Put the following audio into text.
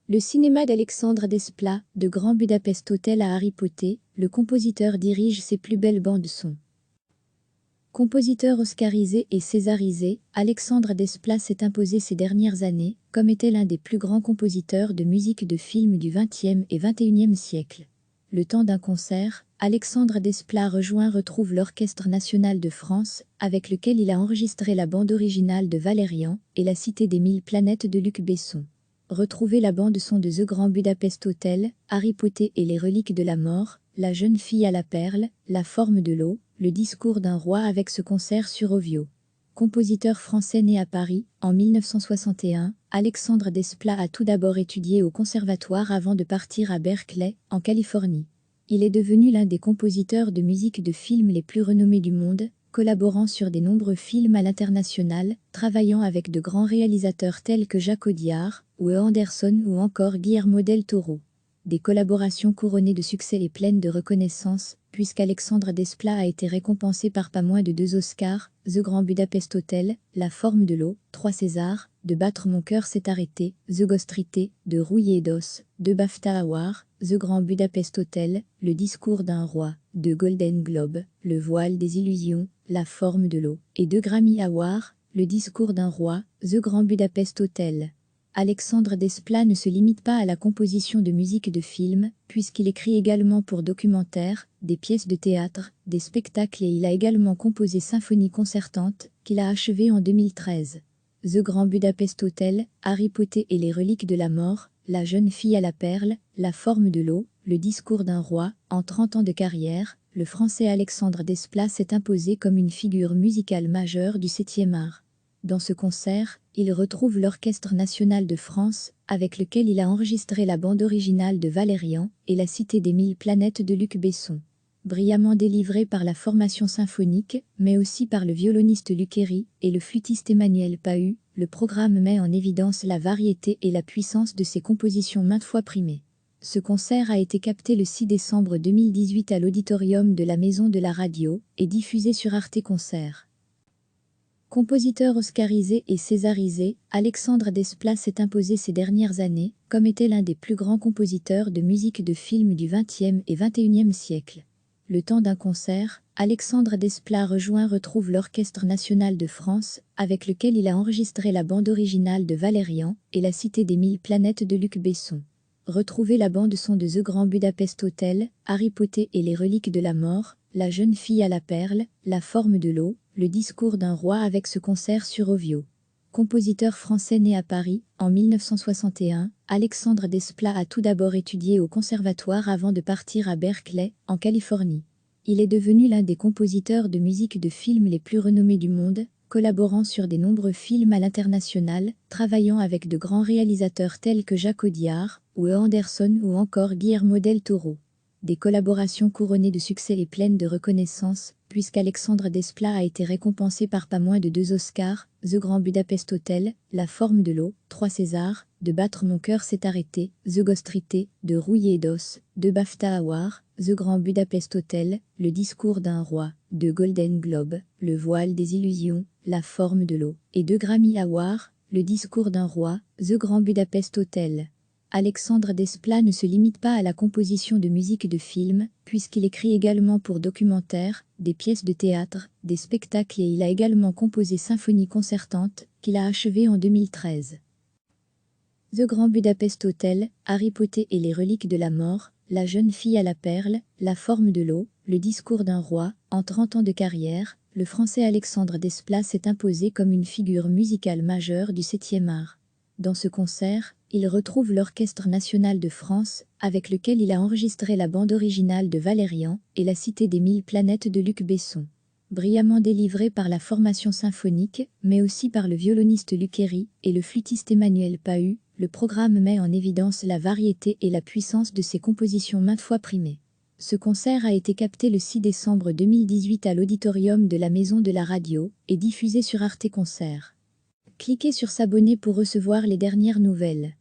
Le cinéma d'Alexandre Desplat, de Grand Budapest Hotel à Harry Potter, le compositeur dirige ses plus belles bandes-son. Compositeur oscarisé et césarisé, Alexandre Desplat s'est imposé ces dernières années comme étant l'un des plus grands compositeurs de musique de film du XXe et XXIe siècle. Le temps d'un concert, Alexandre Desplat retrouve l'Orchestre national de France, avec lequel il a enregistré la bande originale de Valérian et La Cité des Mille planètes de Luc Besson. Retrouvez la bande-son de The Grand Budapest Hotel, Harry Potter et les reliques de la mort, La jeune fille à la perle, La forme de l'eau, Le discours d'un roi avec ce concert sur Ovio. Compositeur français né à Paris, en 1961, Alexandre Desplat a tout d'abord étudié au conservatoire avant de partir à Berkeley, en Californie. Il est devenu l'un des compositeurs de musique de film les plus renommés du monde, collaborant sur de nombreux films à l'international, travaillant avec de grands réalisateurs tels que Jacques Audiard, Wes Anderson ou encore Guillermo del Toro. Des collaborations couronnées de succès et pleines de reconnaissance, puisqu'Alexandre Desplat a été récompensé par pas moins de 2 Oscars, The Grand Budapest Hotel, La forme de l'eau, 3 Césars, De battre mon cœur s'est arrêté, The Ghost Writer, de Rouillé d'os, 2 BAFTA Awards, The Grand Budapest Hotel, Le discours d'un roi, 2 Golden Globe, Le voile des illusions, La forme de l'eau, et 2 Grammy Awards, Le discours d'un roi, The Grand Budapest Hotel. Alexandre Desplat ne se limite pas à la composition de musique de film, puisqu'il écrit également pour documentaires, des pièces de théâtre, des spectacles et il a également composé Symphonie concertante, qu'il a achevée en 2013. The Grand Budapest Hotel, Harry Potter et les reliques de la mort, La jeune fille à la perle, La forme de l'eau, Le discours d'un roi, en 30 ans de carrière, le Français Alexandre Desplat s'est imposé comme une figure musicale majeure du 7e art. Dans ce concert, il retrouve l'Orchestre national de France, avec lequel il a enregistré la bande originale de Valérian et La Cité des Mille planètes de Luc Besson. Brillamment délivré par la formation symphonique, mais aussi par le violoniste Luc Héry et le flûtiste Emmanuel Pahu, le programme met en évidence la variété et la puissance de ses compositions maintes fois primées. Ce concert a été capté le 6 décembre 2018 à l'auditorium de la Maison de la Radio et diffusé sur Arte Concert. Compositeur oscarisé et césarisé, Alexandre Desplat s'est imposé ces dernières années comme étant l'un des plus grands compositeurs de musique de film du XXe et XXIe siècle. Le temps d'un concert, Alexandre Desplat retrouve l'Orchestre national de France, avec lequel il a enregistré la bande originale de Valérian et La Cité des Mille planètes de Luc Besson. Retrouvez la bande-son de The Grand Budapest Hotel, Harry Potter et les reliques de la mort, La jeune fille à la perle, La forme de l'eau, Le discours d'un roi avec ce concert sur Ovio. Compositeur français né à Paris, en 1961, Alexandre Desplat a tout d'abord étudié au conservatoire avant de partir à Berkeley, en Californie. Il est devenu l'un des compositeurs de musique de film les plus renommés du monde, collaborant sur de nombreux films à l'international, travaillant avec de grands réalisateurs tels que Jacques Audiard, Wes Anderson ou encore Guillermo del Toro. Des collaborations couronnées de succès et pleines de reconnaissance, puisqu'Alexandre Desplat a été récompensé par pas moins de 2 Oscars, The Grand Budapest Hotel, La forme de l'eau, 3 Césars, De battre mon cœur s'est arrêté, The Ghost Writer, de Rouillé d'os, 2 BAFTA Awards, The Grand Budapest Hotel, Le discours d'un roi, 2 Golden Globe, Le voile des illusions, La forme de l'eau, et 2 Grammy Awards, Le discours d'un roi, The Grand Budapest Hotel. Alexandre Desplat ne se limite pas à la composition de musique de film, puisqu'il écrit également pour documentaires, des pièces de théâtre, des spectacles et il a également composé Symphonie concertante, qu'il a achevée en 2013. The Grand Budapest Hotel, Harry Potter et les reliques de la mort, La jeune fille à la perle, La forme de l'eau, Le discours d'un roi, en 30 ans de carrière, le Français Alexandre Desplat s'est imposé comme une figure musicale majeure du 7e art. Dans ce concert, il retrouve l'Orchestre national de France, avec lequel il a enregistré la bande originale de Valérian et La Cité des Mille planètes de Luc Besson. Brillamment délivré par la formation symphonique, mais aussi par le violoniste Luc Héry et le flûtiste Emmanuel Pahu, le programme met en évidence la variété et la puissance de ses compositions maintes fois primées. Ce concert a été capté le 6 décembre 2018 à l'auditorium de la Maison de la Radio et diffusé sur Arte Concert. Cliquez sur s'abonner pour recevoir les dernières nouvelles.